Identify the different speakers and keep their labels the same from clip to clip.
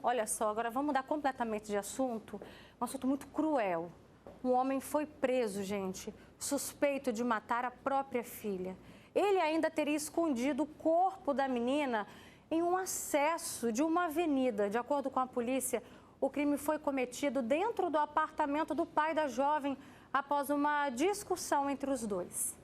Speaker 1: Olha só, agora vamos mudar completamente de assunto. Um assunto muito cruel. Um homem foi preso, gente, suspeito de matar a própria filha. Ele ainda teria escondido o corpo da menina em um acesso de uma avenida. De acordo com a polícia, o crime foi cometido dentro do apartamento do pai da jovem após uma discussão entre os dois.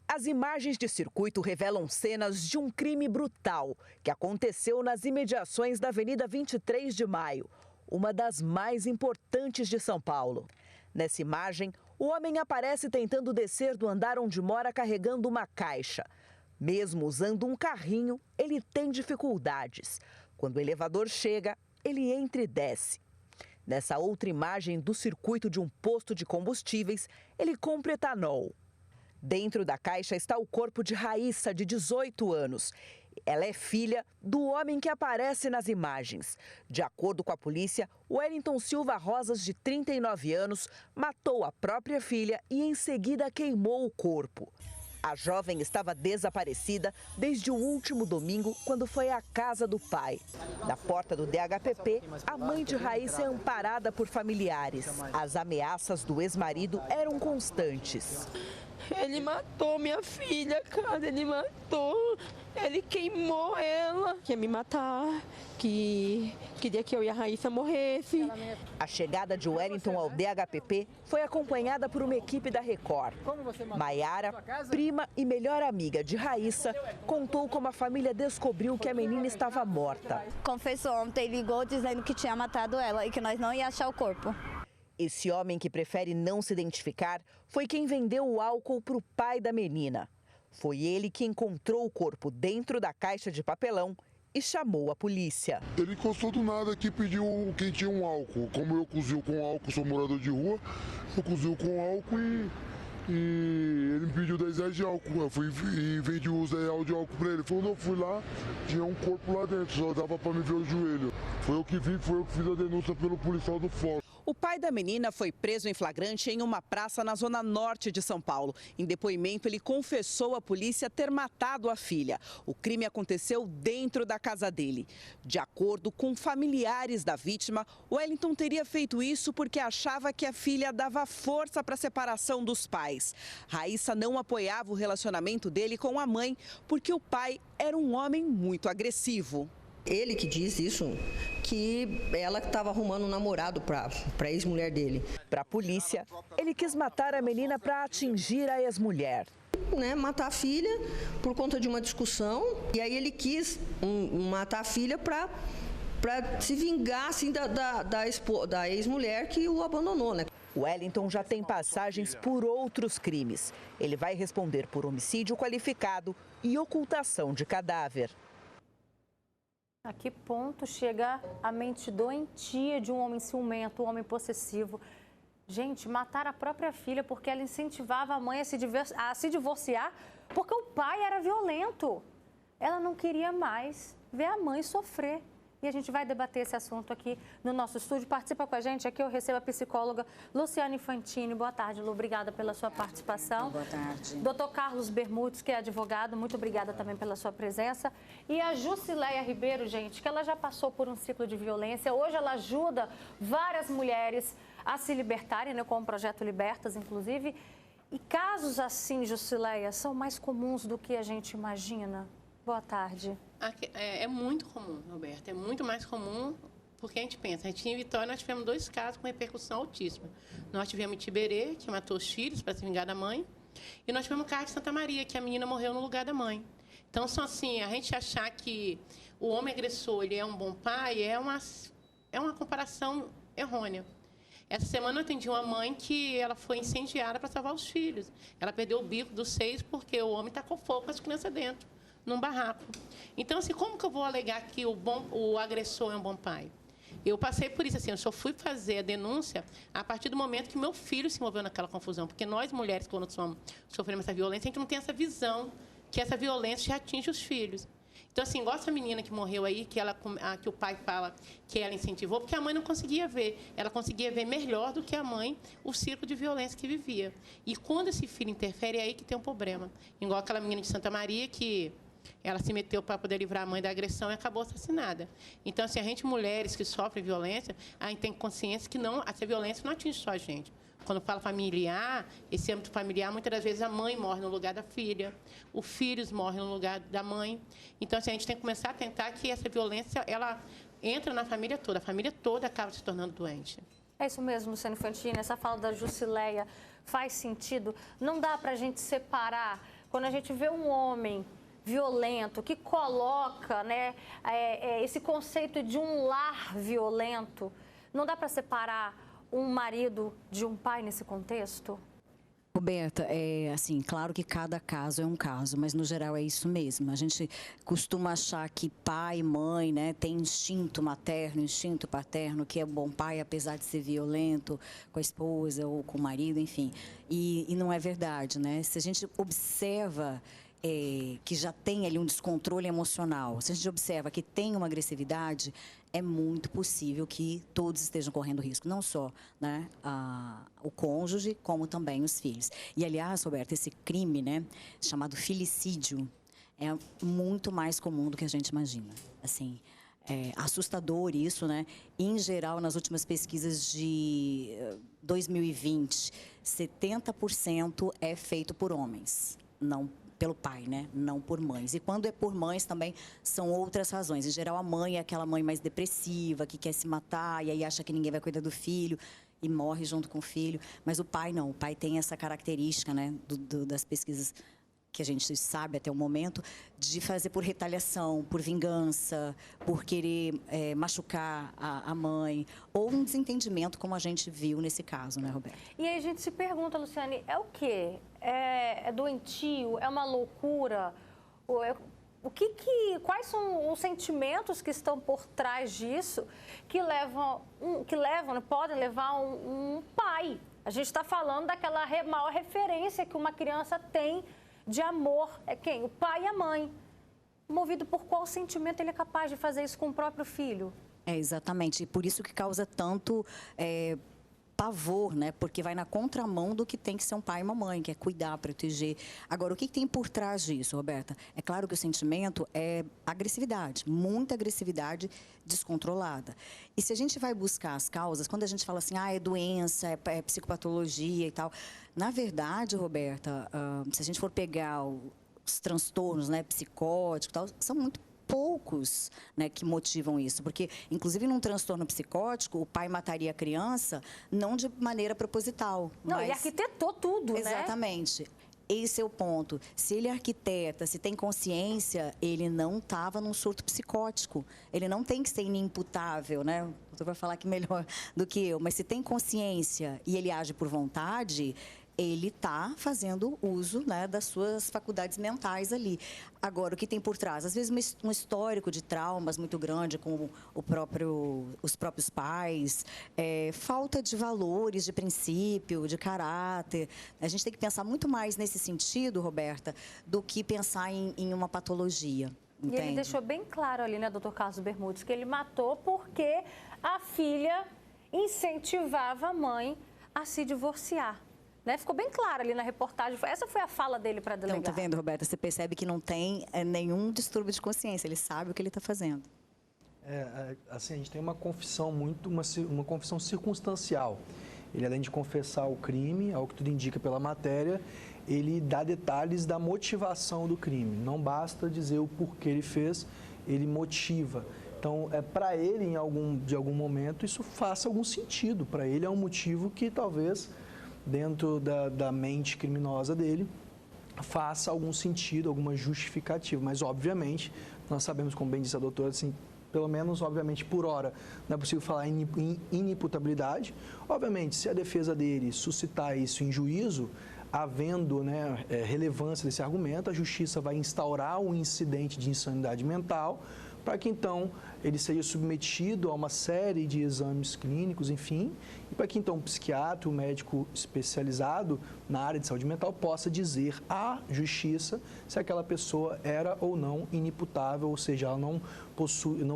Speaker 2: As imagens de circuito revelam cenas de um crime brutal que aconteceu nas imediações da Avenida 23 de Maio, uma das mais importantes de São Paulo. Nessa imagem, o homem aparece tentando descer do andar onde mora carregando uma caixa. Mesmo usando um carrinho, ele tem dificuldades. Quando o elevador chega, ele entra e desce. Nessa outra imagem do circuito de um posto de combustíveis, ele compra etanol. Dentro da caixa está o corpo de Raíssa, de 18 anos. Ela é filha do homem que aparece nas imagens. De acordo com a polícia, Wellington Silva Rosas, de 39 anos, matou a própria filha e em seguida queimou o corpo. A jovem estava desaparecida desde o último domingo, quando foi à casa do pai. Na porta do DHPP, a mãe de Raíssa é amparada por familiares. As ameaças do ex-marido eram constantes.
Speaker 3: Ele matou minha filha, cara, ele matou, ele queimou ela. Quer me matar, que queria que eu e a Raíssa morresse.
Speaker 2: A chegada de Wellington ao DHPP foi acompanhada por uma equipe da Record. Maiara, prima e melhor amiga de Raíssa, contou como a família descobriu que a menina estava morta.
Speaker 4: Confessou ontem, ligou dizendo que tinha matado ela e que nós não ia achar o corpo.
Speaker 2: Esse homem, que prefere não se identificar, foi quem vendeu o álcool para o pai da menina. Foi ele que encontrou o corpo dentro da caixa de papelão e chamou a polícia.
Speaker 5: Ele encostou do nada aqui e pediu quem tinha um álcool. Como eu cozinho com álcool, sou morador de rua, eu cozinho com álcool e ele me pediu 10 reais de álcool. Eu fui e vendi os 10 reais de álcool para ele. Ele falou, não, fui lá, tinha um corpo lá dentro, só dava para me ver o joelho. Foi eu que vi, foi eu que fiz a denúncia pelo policial do Fórum.
Speaker 2: O pai da menina foi preso em flagrante em uma praça na zona norte de São Paulo. Em depoimento, ele confessou à polícia ter matado a filha. O crime aconteceu dentro da casa dele. De acordo com familiares da vítima, Wellington teria feito isso porque achava que a filha dava força para a separação dos pais. Raíssa não apoiava o relacionamento dele com a mãe porque o pai era um homem muito agressivo.
Speaker 6: Ele que diz isso, que ela estava arrumando um namorado para a ex-mulher dele.
Speaker 2: Para a polícia, ele quis matar a menina para atingir a ex-mulher.
Speaker 6: Matar a filha por conta de uma discussão. E aí ele quis matar a filha para se vingar assim, da ex-mulher que o abandonou, né?
Speaker 2: Wellington já tem passagens por outros crimes. Ele vai responder por homicídio qualificado e ocultação de cadáver.
Speaker 1: A que ponto chega a mente doentia de um homem ciumento, um homem possessivo? Gente, matar a própria filha porque ela incentivava a mãe a se divorciar porque o pai era violento. Ela não queria mais ver a mãe sofrer. E a gente vai debater esse assunto aqui no nosso estúdio. Participa com a gente. Aqui eu recebo a psicóloga Luciane Fantini. Boa tarde, Lu. Obrigada pela sua participação.
Speaker 7: Boa tarde.
Speaker 1: Doutor Carlos Bermudes, que é advogado. Muito obrigada também pela sua presença. E a Jusileia Ribeiro, gente, que ela já passou por um ciclo de violência. Hoje ela ajuda várias mulheres a se libertarem, né, com o projeto Libertas, inclusive. E casos assim, Jusileia, são mais comuns do que a gente imagina. Boa tarde.
Speaker 8: É muito comum, Roberta, é muito mais comum porque a gente pensa. A gente em Vitória nós tivemos 2 casos com repercussão altíssima. Nós tivemos em Tiberê, que matou os filhos para se vingar da mãe, e nós tivemos o caso de Santa Maria, que a menina morreu no lugar da mãe. Então, são assim, a gente achar que o homem agressor ele é um bom pai é uma comparação errônea. Essa semana eu atendi uma mãe que ela foi incendiada para salvar os filhos. Ela perdeu o bico dos 6 porque o homem tacou fogo com as crianças dentro, num barraco. Então, assim, como que eu vou alegar que o agressor é um bom pai? Eu passei por isso, assim, eu só fui fazer a denúncia a partir do momento que meu filho se envolveu naquela confusão. Porque nós, mulheres, quando sofremos essa violência, a gente não tem essa visão que essa violência já atinge os filhos. Então, assim, igual essa menina que morreu aí, que o pai fala que ela incentivou, porque a mãe não conseguia ver. Ela conseguia ver melhor do que a mãe o ciclo de violência que vivia. E quando esse filho interfere, é aí que tem um problema. Igual aquela menina de Santa Maria que Ela se meteu para poder livrar a mãe da agressão e acabou assassinada. Então, assim, a gente, mulheres que sofrem violência, a gente tem consciência que essa violência não atinge só a gente. Quando fala familiar, esse âmbito familiar, muitas das vezes a mãe morre no lugar da filha, os filhos morrem no lugar da mãe. Então, assim, a gente tem que começar a tentar que essa violência, ela entra na família toda. A família toda acaba se tornando doente.
Speaker 1: É isso mesmo, Luciane Fantini, essa fala da Jusileia faz sentido. Não dá para a gente separar, quando a gente vê um homem violento, que coloca, né, esse conceito de um lar violento, não dá para separar um marido de um pai nesse contexto?
Speaker 7: Roberta, assim, claro que cada caso é um caso, mas no geral é isso mesmo. A gente costuma achar que pai e mãe, né, tem instinto materno, instinto paterno, que é bom pai, apesar de ser violento com a esposa ou com o marido, enfim. E não é verdade, né? Se a gente observa que já tem ali um descontrole emocional, se a gente observa que tem uma agressividade, é muito possível que todos estejam correndo risco, não só, né, o cônjuge, como também os filhos. E, aliás, Roberta, esse crime, né, chamado filicídio, é muito mais comum do que a gente imagina. Assim, é assustador isso, né? Em geral, nas últimas pesquisas de 2020, 70% é feito por homens, não pelo pai, né? Não por mães. E quando é por mães também são outras razões. Em geral, a mãe é aquela mãe mais depressiva, que quer se matar e aí acha que ninguém vai cuidar do filho e morre junto com o filho. Mas o pai não. O pai tem essa característica, né? Das pesquisas que a gente sabe até o momento, de fazer por retaliação, por vingança, por querer machucar a mãe, ou um desentendimento, como a gente viu nesse caso, né, Roberto?
Speaker 1: E aí a gente se pergunta, Luciane, é o quê? É doentio? É uma loucura? Quais são os sentimentos que estão por trás disso que podem levar um pai? A gente está falando daquela maior referência que uma criança tem de amor. É quem? O pai e a mãe. Movido por qual sentimento ele é capaz de fazer isso com o próprio filho?
Speaker 7: Exatamente. E por isso que causa tanto pavor, né? Porque vai na contramão do que tem que ser um pai e uma mãe, que é cuidar, proteger. Agora, o que tem por trás disso, Roberta? É claro que o sentimento é agressividade, muita agressividade descontrolada. E se a gente vai buscar as causas, quando a gente fala assim, é doença, é psicopatologia e tal, na verdade, Roberta, se a gente for pegar os transtornos, né, psicóticos e tal, são muito poucos, né, que motivam isso, porque inclusive num transtorno psicótico o pai mataria a criança não de maneira proposital.
Speaker 1: Não, ele arquitetou tudo,
Speaker 7: exatamente. Né? Esse é o ponto. Se ele arquiteta, se tem consciência, ele não estava num surto psicótico. Ele não tem que ser inimputável, né? O doutor vai falar que melhor do que eu, mas se tem consciência e ele age por vontade, ele está fazendo uso, né, das suas faculdades mentais ali. Agora, o que tem por trás? Às vezes, um histórico de traumas muito grande com os próprios pais, falta de valores, de princípio, de caráter. A gente tem que pensar muito mais nesse sentido, Roberta, do que pensar em uma patologia. Entende?
Speaker 1: E ele deixou bem claro ali, né, doutor Carlos Bermudes, que ele matou porque a filha incentivava a mãe a se divorciar. Né? Ficou bem claro ali na reportagem. Essa foi a fala dele para a delegada.
Speaker 7: Então, tá vendo, Roberta? Você percebe que não tem nenhum distúrbio de consciência. Ele sabe o que ele está fazendo.
Speaker 9: Assim, a gente tem uma confissão uma confissão circunstancial. Ele, além de confessar o crime, ao que tudo indica pela matéria, ele dá detalhes da motivação do crime. Não basta dizer o porquê ele fez, ele motiva. Então, para ele, de algum momento, isso faça algum sentido. Para ele é um motivo que talvez, dentro da mente criminosa dele, faça algum sentido, alguma justificativa. Mas, obviamente, nós sabemos, como bem disse a doutora, assim, pelo menos, obviamente, por hora, não é possível falar em inimputabilidade. Obviamente, se a defesa dele suscitar isso em juízo, havendo, né, relevância desse argumento, a justiça vai instaurar um incidente de insanidade mental para que, então, ele seja submetido a uma série de exames clínicos, enfim, e para que, então, um psiquiatra, um médico especializado na área de saúde mental possa dizer à justiça se aquela pessoa era ou não inimputável, ou seja, ela não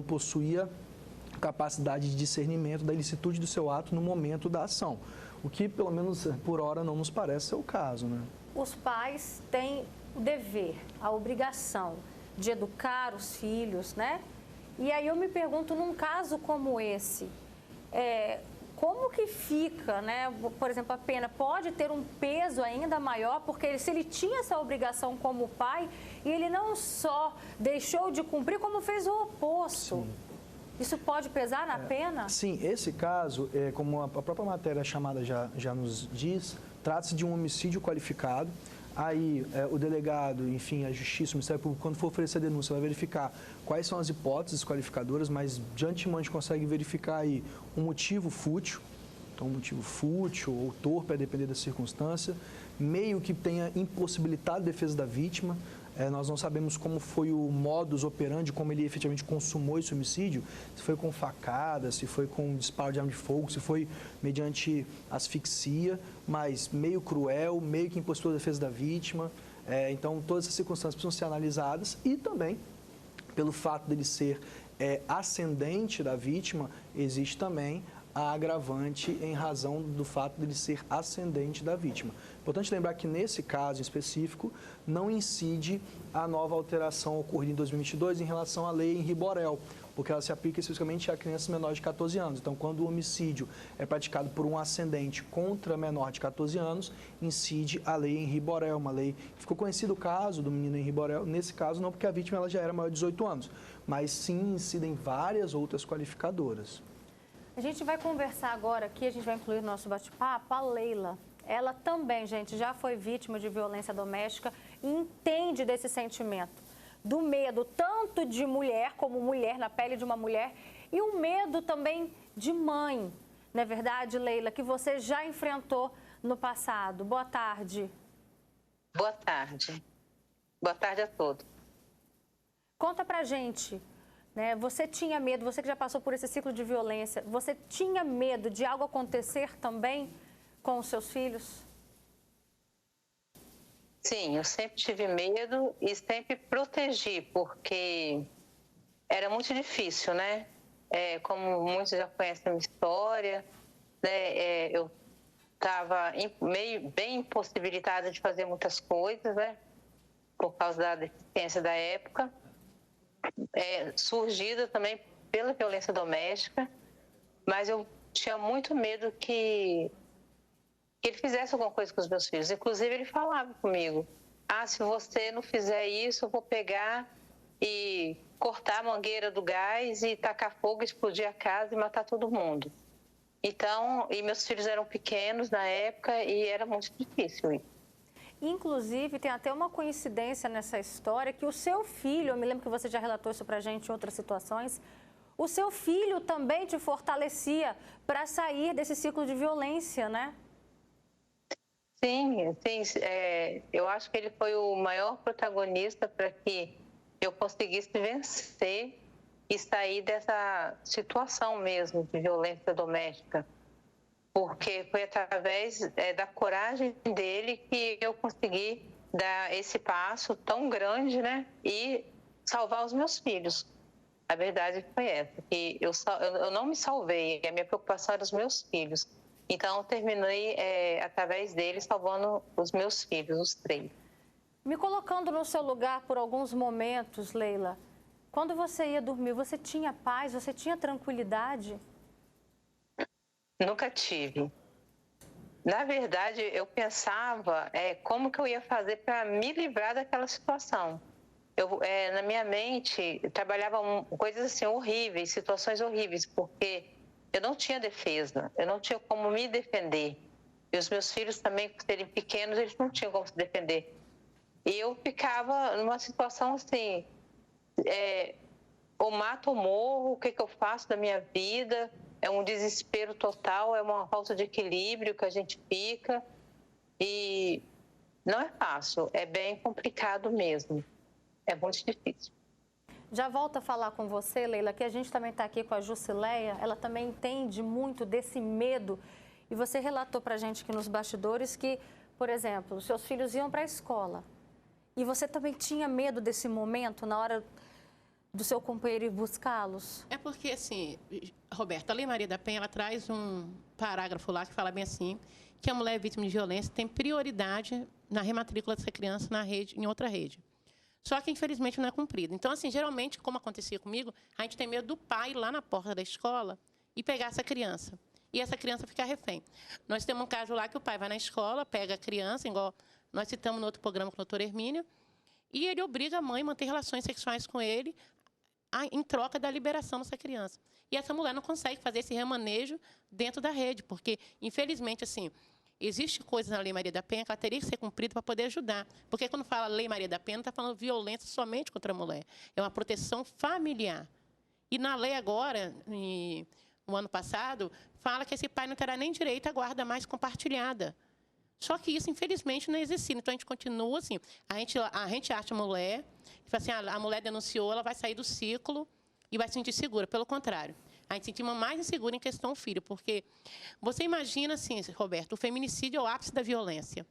Speaker 9: possuía capacidade de discernimento da ilicitude do seu ato no momento da ação, o que, pelo menos por hora, não nos parece ser o caso, né?
Speaker 1: Os pais têm o dever, a obrigação de educar os filhos, né? E aí eu me pergunto, num caso como esse, como que fica, né? Por exemplo, a pena pode ter um peso ainda maior, porque se ele tinha essa obrigação como pai, e ele não só deixou de cumprir, como fez o oposto. Sim. Isso pode pesar na pena?
Speaker 9: Sim, esse caso, como a própria matéria chamada já nos diz, trata-se de um homicídio qualificado. Aí o delegado, enfim, a Justiça, o Ministério Público, quando for oferecer a denúncia, vai verificar quais são as hipóteses qualificadoras, mas de antemão a gente consegue verificar aí um motivo fútil, então um motivo fútil ou torpe, a depender da circunstância, meio que tenha impossibilitado a defesa da vítima. Nós não sabemos como foi o modus operandi, como ele efetivamente consumou esse homicídio, se foi com facada, se foi com disparo de arma de fogo, se foi mediante asfixia, mas meio cruel, meio que impossibilitou a defesa da vítima. Então, todas essas circunstâncias precisam ser analisadas e também, pelo fato dele ser ascendente da vítima, existe também a agravante em razão do fato dele ser ascendente da vítima. Importante lembrar que, nesse caso em específico, não incide a nova alteração ocorrida em 2022 em relação à lei Henri Borel, porque ela se aplica especificamente a crianças menores de 14 anos. Então, quando o homicídio é praticado por um ascendente contra menor de 14 anos, incide a lei Henri Borel, uma lei que ficou conhecido o caso do menino Henri Borel. Nesse caso, não, porque a vítima ela já era maior de 18 anos, mas sim incidem várias outras qualificadoras.
Speaker 1: A gente vai conversar agora aqui, a gente vai incluir no nosso bate-papo a Leila. Ela também, gente, já foi vítima de violência doméstica e entende desse sentimento, do medo tanto de mulher como mulher, na pele de uma mulher, e o medo também de mãe. Não é verdade, Leila, que você já enfrentou no passado? Boa tarde.
Speaker 10: Boa tarde. Boa tarde a todos.
Speaker 1: Conta pra gente. Você tinha medo, você que já passou por esse ciclo de violência, você tinha medo de algo acontecer também com os seus filhos?
Speaker 10: Sim, eu sempre tive medo e sempre protegi, porque era muito difícil, né? Como muitos já conhecem a minha história, né? Eu estava bem impossibilitada de fazer muitas coisas, né? Por causa da deficiência da época. Surgida também pela violência doméstica, mas eu tinha muito medo que ele fizesse alguma coisa com os meus filhos. Inclusive, ele falava comigo, se você não fizer isso, eu vou pegar e cortar a mangueira do gás e tacar fogo, explodir a casa e matar todo mundo. Então, e meus filhos eram pequenos na época e era muito difícil isso.
Speaker 1: Inclusive, tem até uma coincidência nessa história que o seu filho, eu me lembro que você já relatou isso pra gente em outras situações, o seu filho também te fortalecia para sair desse ciclo de violência, né?
Speaker 10: Sim, eu acho que ele foi o maior protagonista para que eu conseguisse vencer e sair dessa situação mesmo de violência doméstica. Porque foi através da coragem dele que eu consegui dar esse passo tão grande, né? E salvar os meus filhos. A verdade foi essa, que eu não me salvei, a minha preocupação era os meus filhos. Então, eu terminei, através dele, salvando os meus filhos, os 3.
Speaker 1: Me colocando no seu lugar por alguns momentos, Leila, quando você ia dormir, você tinha paz, você tinha tranquilidade?
Speaker 10: Nunca tive. Na verdade, eu pensava como que eu ia fazer para me livrar daquela situação. Na minha mente, trabalhava coisas assim horríveis, situações horríveis, porque eu não tinha defesa, eu não tinha como me defender. E os meus filhos também, por serem pequenos, eles não tinham como se defender. E eu ficava numa situação assim, ou mato ou morro, o que eu faço da minha vida? É um desespero total, é uma falta de equilíbrio que a gente fica. E não é fácil, é bem complicado mesmo. É muito difícil.
Speaker 1: Já volto a falar com você, Leila, que a gente também está aqui com a Jusileia. Ela também entende muito desse medo. E você relatou para a gente aqui nos bastidores que, por exemplo, os seus filhos iam para a escola. E você também tinha medo desse momento na hora do seu companheiro ir buscá-los?
Speaker 8: É porque, assim, Roberta, a Lei Maria da Penha, ela traz um parágrafo lá que fala bem assim, que a mulher vítima de violência tem prioridade na rematrícula dessa criança na rede, em outra rede. Só que, infelizmente, não é cumprido. Então, assim, geralmente, como acontecia comigo, a gente tem medo do pai ir lá na porta da escola e pegar essa criança. E essa criança ficar refém. Nós temos um caso lá que o pai vai na escola, pega a criança, igual nós citamos no outro programa com o doutor Hermínio, e ele obriga a mãe a manter relações sexuais com ele em troca da liberação dessa criança. E essa mulher não consegue fazer esse remanejo dentro da rede, porque, infelizmente, assim, existe coisas na Lei Maria da Penha que ela teria que ser cumprida para poder ajudar. Porque quando fala Lei Maria da Penha, não está falando violência somente contra a mulher. É uma proteção familiar. E na lei agora, no ano passado, fala que esse pai não terá nem direito à guarda mais compartilhada. Só que isso, infelizmente, não é exercido. Então, a gente continua assim, a gente acha a mulher, e fala assim, a mulher denunciou, ela vai sair do ciclo e vai se sentir segura. Pelo contrário, a gente se sentir mais insegura em questão do filho, porque você imagina, assim, Roberto, o feminicídio é o ápice da violência.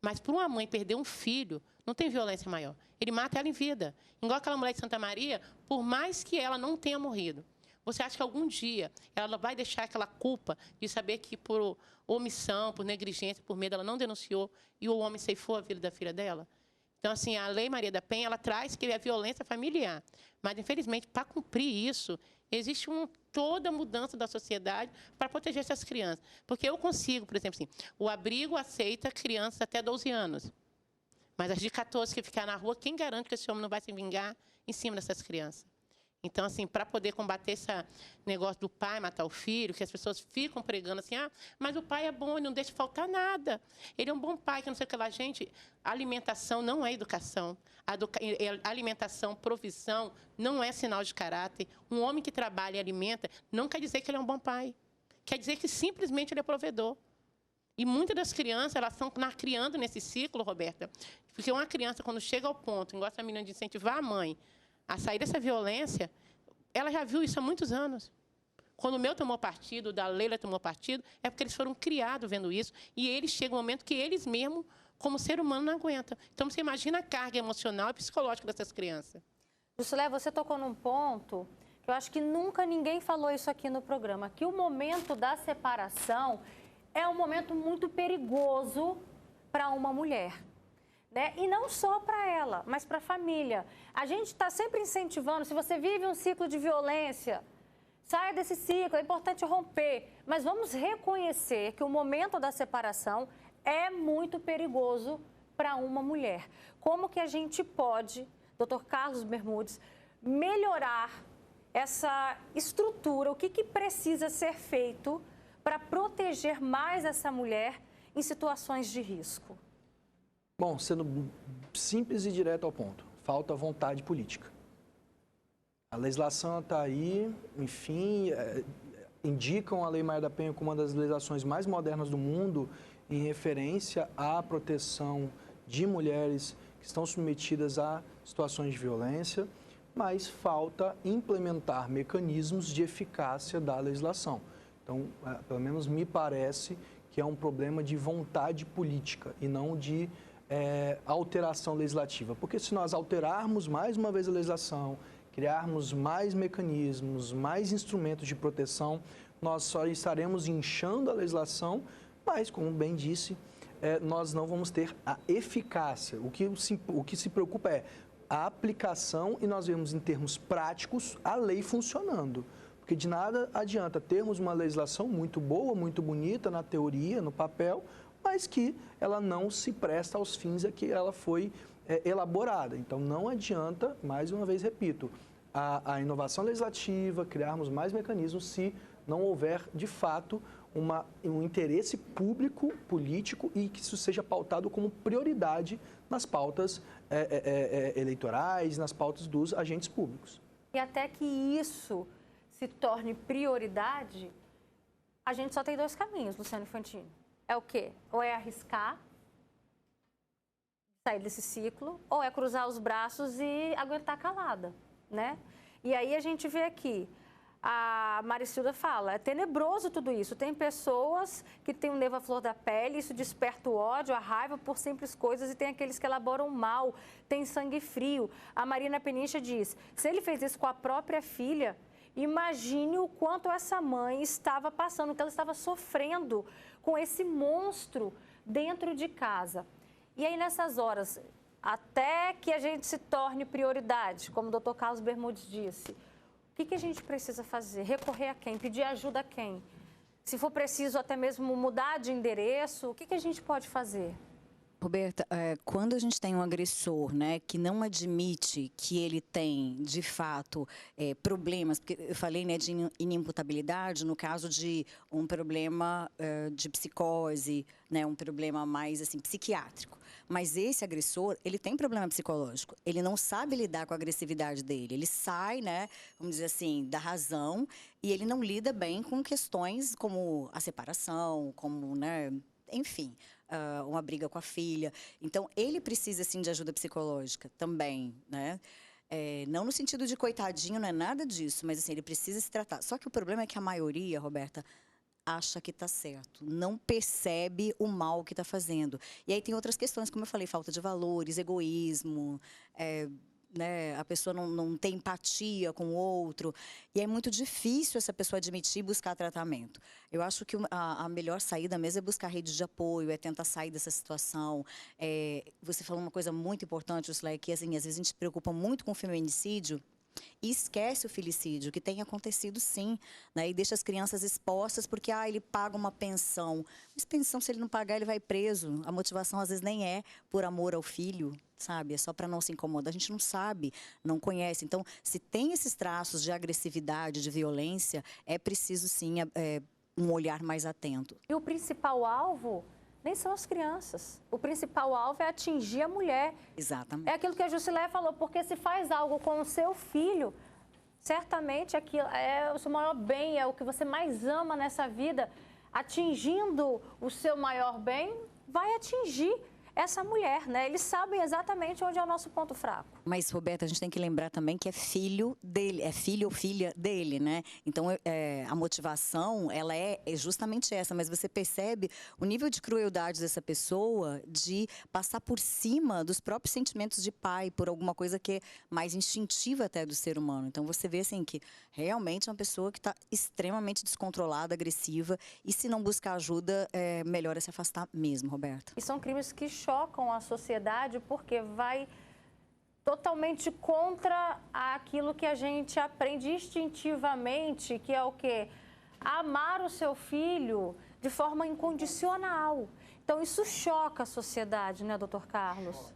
Speaker 8: Mas para uma mãe perder um filho, não tem violência maior. Ele mata ela em vida. Igual aquela mulher de Santa Maria, por mais que ela não tenha morrido, você acha que algum dia ela vai deixar aquela culpa de saber que por omissão, por negligência, por medo, ela não denunciou e o homem ceifou a vida da filha dela? Então, assim, a Lei Maria da Penha, ela traz que é a violência familiar. Mas, infelizmente, para cumprir isso, existe toda mudança da sociedade para proteger essas crianças. Porque eu consigo, por exemplo, assim, o abrigo aceita crianças até 12 anos. Mas as de 14 que ficar na rua, quem garante que esse homem não vai se vingar em cima dessas crianças? Então, assim, para poder combater esse negócio do pai matar o filho, que as pessoas ficam pregando assim, mas o pai é bom, ele não deixa faltar nada. Ele é um bom pai, que não sei o que lá. Gente, alimentação não é educação. Alimentação, provisão, não é sinal de caráter. Um homem que trabalha e alimenta não quer dizer que ele é um bom pai. Quer dizer que simplesmente ele é provedor. E muitas das crianças, elas estão criando nesse ciclo, Roberta, porque uma criança, quando chega ao ponto, igual essa menina de incentivar a mãe a sair dessa violência, ela já viu isso há muitos anos. Quando o meu tomou partido, o da Leila tomou partido, é porque eles foram criados vendo isso, e eles chegam um momento que eles mesmos, como ser humano, não aguentam. Então, você imagina a carga emocional e psicológica dessas crianças.
Speaker 1: Juscelé, você tocou num ponto que eu acho que nunca ninguém falou isso aqui no programa, que o momento da separação é um momento muito perigoso para uma mulher. Né? E não só para ela, mas para a família. A gente está sempre incentivando, se você vive um ciclo de violência, saia desse ciclo, é importante romper. Mas vamos reconhecer que o momento da separação é muito perigoso para uma mulher. Como que a gente pode, Dr. Carlos Bermudes, melhorar essa estrutura? O que precisa ser feito para proteger mais essa mulher em situações de risco?
Speaker 9: Bom, sendo simples e direto ao ponto, falta vontade política. A legislação está aí, enfim, indicam a Lei Maria da Penha como uma das legislações mais modernas do mundo em referência à proteção de mulheres que estão submetidas a situações de violência, mas falta implementar mecanismos de eficácia da legislação. Então, pelo menos me parece que é um problema de vontade política e não de alteração legislativa. Porque se nós alterarmos mais uma vez a legislação, criarmos mais mecanismos, mais instrumentos de proteção, nós só estaremos inchando a legislação, mas, como bem disse, nós não vamos ter a eficácia. O que se preocupa é a aplicação e nós vemos em termos práticos a lei funcionando. Porque de nada adianta termos uma legislação muito boa, muito bonita na teoria, no papel, mas que ela não se presta aos fins a que ela foi elaborada. Então, não adianta, mais uma vez repito, a inovação legislativa, criarmos mais mecanismos se não houver, de fato, um interesse público, político e que isso seja pautado como prioridade nas pautas eleitorais, nas pautas dos agentes públicos.
Speaker 1: E até que isso se torne prioridade, a gente só tem dois caminhos, Luciano Infantino. É o quê? Ou é arriscar, sair desse ciclo, ou é cruzar os braços e aguentar calada, né? E aí a gente vê aqui, a Maricilda fala, é tenebroso tudo isso. Tem pessoas que têm o nervo à flor da pele, isso desperta o ódio, a raiva por simples coisas, e tem aqueles que elaboram mal, tem sangue frio. A Marina Peniche diz, se ele fez isso com a própria filha, imagine o quanto essa mãe estava passando, o que ela estava sofrendo com esse monstro dentro de casa. E aí, nessas horas, até que a gente se torne prioridade, como o doutor Carlos Bermudes disse. O que a gente precisa fazer? Recorrer a quem? Pedir ajuda a quem? Se for preciso até mesmo mudar de endereço, o que a gente pode fazer?
Speaker 7: Roberta, quando a gente tem um agressor, né, que não admite que ele tem, de fato, problemas, porque eu falei, né, de inimputabilidade no caso de um problema de psicose, né, um problema mais assim psiquiátrico. Mas esse agressor, ele tem problema psicológico. Ele não sabe lidar com a agressividade dele. Ele sai, né, vamos dizer assim, da razão e ele não lida bem com questões como a separação, como, né, enfim, uma briga com a filha. Então, ele precisa, sim, de ajuda psicológica também, né? Não no sentido de coitadinho, não é nada disso, mas, assim, ele precisa se tratar. Só que o problema é que a maioria, Roberta, acha que está certo, não percebe o mal que está fazendo. E aí tem outras questões, como eu falei, falta de valores, egoísmo, né, a pessoa não tem empatia com o outro, e é muito difícil essa pessoa admitir e buscar tratamento. Eu acho que a melhor saída mesmo é buscar rede de apoio, é tentar sair dessa situação. Você falou uma coisa muito importante, Ursula, que assim, às vezes a gente se preocupa muito com o feminicídio, e esquece o filicídio, que tem acontecido sim, né? E deixa as crianças expostas porque ele paga uma pensão. Mas pensão, se ele não pagar, ele vai preso. A motivação às vezes nem é por amor ao filho, sabe? É só para não se incomodar. A gente não sabe, não conhece. Então, se tem esses traços de agressividade, de violência, é preciso sim um olhar mais atento.
Speaker 1: E o principal alvo nem são as crianças. O principal alvo é atingir a mulher.
Speaker 7: Exatamente.
Speaker 1: É aquilo que a Jusileia falou, porque se faz algo com o seu filho, certamente aquilo é o seu maior bem, é o que você mais ama nessa vida. Atingindo o seu maior bem, vai atingir essa mulher, né? Eles sabem exatamente onde é o nosso ponto fraco.
Speaker 7: Mas, Roberta, a gente tem que lembrar também que é filho dele, é filho ou filha dele, né? Então, a motivação, ela é justamente essa, mas você percebe o nível de crueldade dessa pessoa de passar por cima dos próprios sentimentos de pai, por alguma coisa que é mais instintiva até do ser humano. Então, você vê, assim, que realmente é uma pessoa que está extremamente descontrolada, agressiva, e se não buscar ajuda, é melhor se afastar mesmo, Roberta.
Speaker 1: E são crimes que chocam a sociedade porque vai totalmente contra aquilo que a gente aprende instintivamente, que é o quê? Amar o seu filho de forma incondicional. Então, isso choca a sociedade, né, doutor Carlos?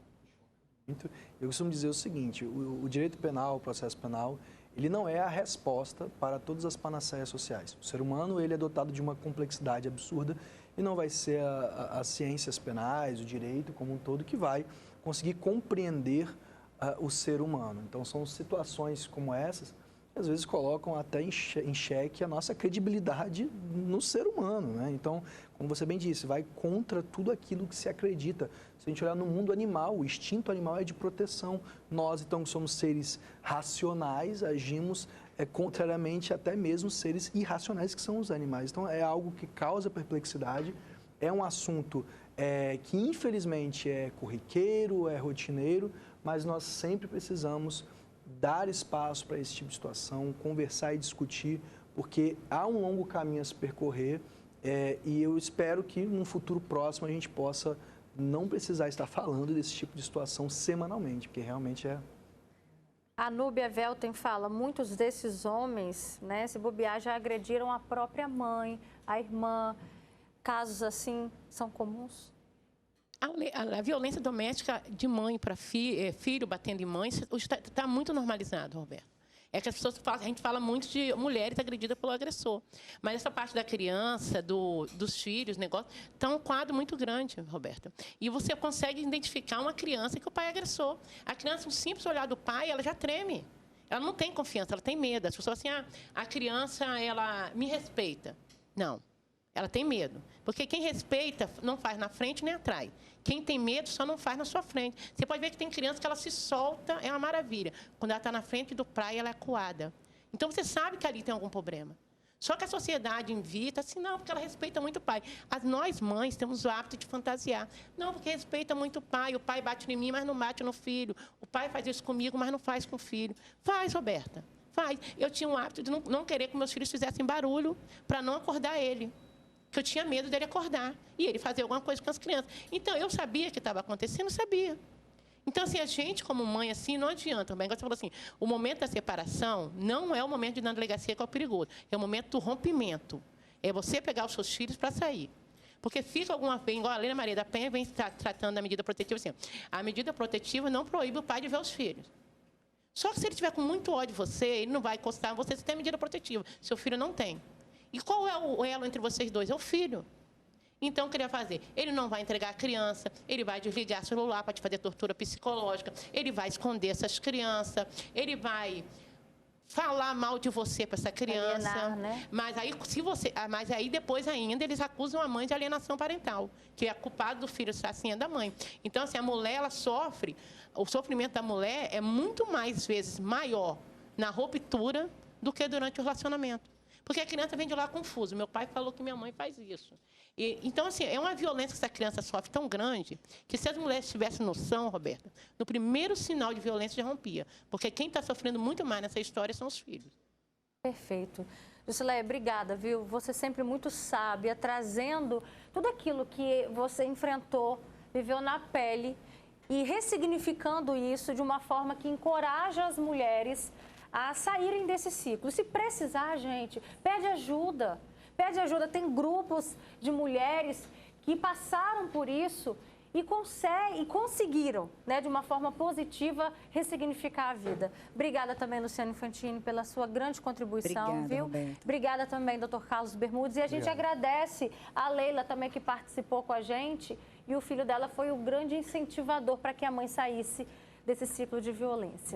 Speaker 9: Eu costumo dizer o seguinte, o direito penal, o processo penal, ele não é a resposta para todas as panaceias sociais. O ser humano, ele é dotado de uma complexidade absurda e não vai ser as ciências penais, o direito como um todo, que vai conseguir compreender o ser humano. Então, são situações como essas que às vezes colocam até em xeque a nossa credibilidade no ser humano, né? Então, como você bem disse, vai contra tudo aquilo que se acredita. Se a gente olhar no mundo animal, o instinto animal é de proteção. Nós, então, que somos seres racionais, agimos contrariamente até mesmo seres irracionais, que são os animais. Então, é algo que causa perplexidade, é um assunto que, infelizmente, é corriqueiro, é rotineiro, mas nós sempre precisamos dar espaço para esse tipo de situação, conversar e discutir, porque há um longo caminho a se percorrer e eu espero que, num futuro próximo, a gente possa não precisar estar falando desse tipo de situação semanalmente, porque realmente é...
Speaker 1: A Núbia Velten fala, muitos desses homens, né, se bobear, já agrediram a própria mãe, a irmã. Casos assim são comuns?
Speaker 8: A violência doméstica de mãe para filho batendo em mãe está muito normalizado, Roberto. É que as pessoas falam, a gente fala muito de mulheres agredidas pelo agressor. Mas essa parte da criança, dos filhos, negócio, está um quadro muito grande, Roberto. E você consegue identificar uma criança que o pai é agressor. A criança, um simples olhar do pai, ela já treme. Ela não tem confiança, ela tem medo. As pessoas falam assim, a criança, ela me respeita. Não. Ela tem medo. Porque quem respeita não faz na frente nem atrás. Quem tem medo só não faz na sua frente. Você pode ver que tem criança que ela se solta, é uma maravilha. Quando ela está na frente do pai, ela é acuada. Então, você sabe que ali tem algum problema. Só que a sociedade invita assim, não, porque ela respeita muito o pai. Nós, mães, temos o hábito de fantasiar. Não, porque respeita muito o pai bate em mim, mas não bate no filho. O pai faz isso comigo, mas não faz com o filho. Faz, Roberta, faz. Eu tinha um hábito de não querer que meus filhos fizessem barulho para não acordar ele. Que eu tinha medo dele acordar e ele fazer alguma coisa com as crianças. Então, eu sabia que estava acontecendo, sabia. Então, assim, a gente, como mãe, assim, não adianta. Bem, você falou assim, o momento da separação não é o momento de ir na delegacia que é o perigoso. É o momento do rompimento. É você pegar os seus filhos para sair. Porque fica alguma vez, igual a Helena Maria da Penha vem tratando da medida protetiva, assim, a medida protetiva não proíbe o pai de ver os filhos. Só que se ele tiver com muito ódio de você, ele não vai encostar em você se tem medida protetiva. Seu filho não tem. E qual é o elo entre vocês dois? É o filho. Então, o que ele vai fazer? Ele não vai entregar a criança, ele vai desligar o celular para te fazer tortura psicológica, ele vai esconder essas crianças, ele vai falar mal de você para essa criança.
Speaker 1: Alienar, né?
Speaker 8: Mas aí, depois ainda, eles acusam a mãe de alienação parental, que é a culpada do filho estar assim é da mãe. Então, assim, a mulher, ela sofre, o sofrimento da mulher é muito mais vezes maior na ruptura do que durante o relacionamento. Porque a criança vem de lá confusa. Meu pai falou que minha mãe faz isso. Então, assim, é uma violência que essa criança sofre tão grande que se as mulheres tivessem noção, Roberta, no primeiro sinal de violência já rompia. Porque quem está sofrendo muito mais nessa história são os filhos.
Speaker 1: Perfeito. Jusileia, obrigada, viu? Você sempre muito sábia, trazendo tudo aquilo que você enfrentou, viveu na pele e ressignificando isso de uma forma que encoraja as mulheres a saírem desse ciclo. Se precisar, gente, pede ajuda. Pede ajuda. Tem grupos de mulheres que passaram por isso e conseguiram, né, de uma forma positiva, ressignificar a vida. Obrigada também, Luciana Infantini, pela sua grande contribuição.
Speaker 7: Obrigada,
Speaker 1: viu?
Speaker 7: Roberta.
Speaker 1: Obrigada também, Dr. Carlos Bermudes. E a gente agradece a Leila também, que participou com a gente. E o filho dela foi o grande incentivador para que a mãe saísse desse ciclo de violência.